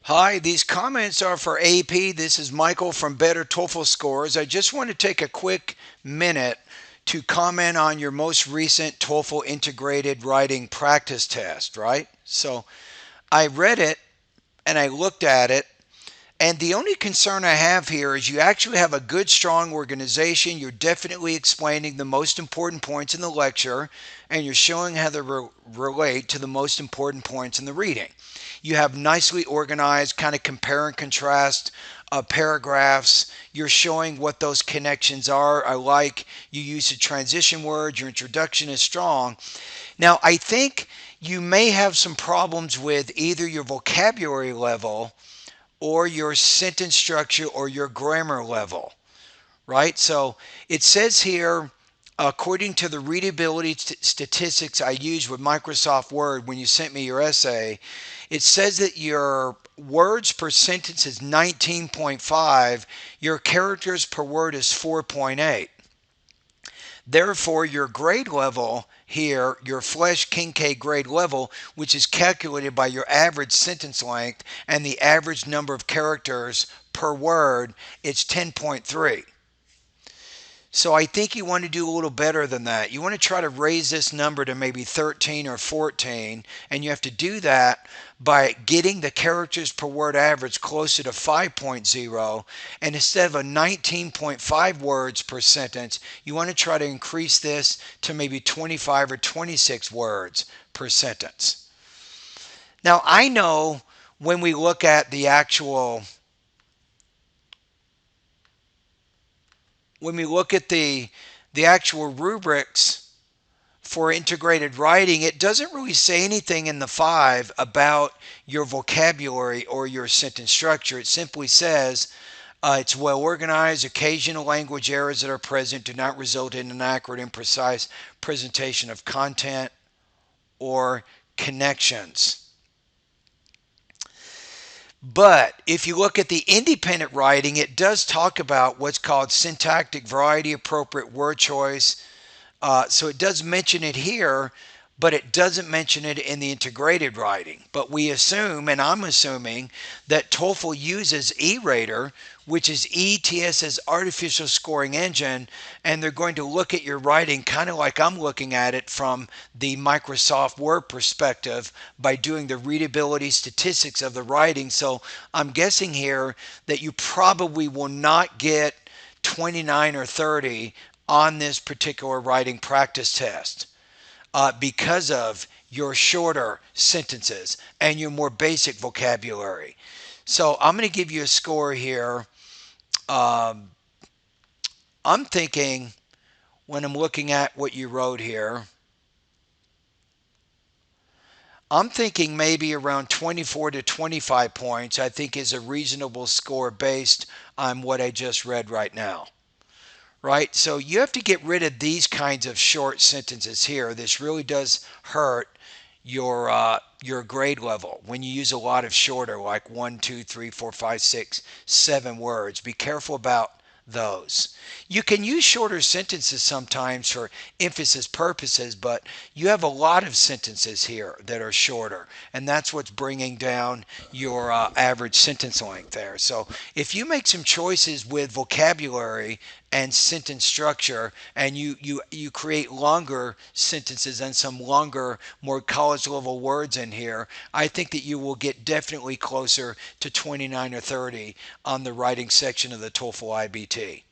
Hi, these comments are for AP. This is Michael from Better TOEFL Scores. I just want to take a quick minute to comment on your most recent TOEFL integrated writing practice test, right? So I read it and I looked at it, and the only concern I have here is you actually have a good, strong organization. You're definitely explaining the most important points in the lecture, and you're showing how they relate to the most important points in the reading. You have nicely organized, kind of compare and contrast paragraphs. You're showing what those connections are. I like you use the transition words. Your introduction is strong. Now, I think you may have some problems with either your vocabulary level or your sentence structure or your grammar level, right? So it says here, according to the readability statistics I used with Microsoft Word when you sent me your essay, it says that your words per sentence is 19.5, your characters per word is 4.8. Therefore, your grade level here, your Flesch-Kincaid grade level, which is calculated by your average sentence length and the average number of characters per word, it's 10.3. So I think you want to do a little better than that. You want to try to raise this number to maybe 13 or 14, and you have to do that by getting the characters per word average closer to 5.0, and instead of a 19.5 words per sentence, you want to try to increase this to maybe 25 or 26 words per sentence. Now, I know when we look at the actual rubrics for integrated writing, it doesn't really say anything in the five about your vocabulary or your sentence structure. It simply says it's well organized. Occasional language errors that are present do not result in an accurate and precise presentation of content or connections. But if you look at the independent writing, it does talk about what's called syntactic variety, appropriate word choice. So it does mention it here, but it doesn't mention it in the integrated writing. But we assume, and I'm assuming, that TOEFL uses E-Rater, which is ETS's artificial scoring engine, and they're going to look at your writing kind of like I'm looking at it from the Microsoft Word perspective by doing the readability statistics of the writing. So I'm guessing here that you probably will not get 29 or 30 on this particular writing practice test because of your shorter sentences and your more basic vocabulary. So I'm going to give you a score here. Um, I'm thinking when I'm looking at what you wrote here, I'm thinking maybe around 24 to 25 points, I think is a reasonable score based on what I just read right now. Right? So you have to get rid of these kinds of short sentences here. This really does hurt your grade level when you use a lot of shorter, like 1, 2, 3, 4, 5, 6, 7 words. Be careful about those. You can use shorter sentences sometimes for emphasis purposes, but you have a lot of sentences here that are shorter, and that's what's bringing down your average sentence length there. So if you make some choices with vocabulary and sentence structure, and you create longer sentences and some longer, more college level words in here, I think that you will get definitely closer to 29 or 30 on the writing section of the TOEFL IBT.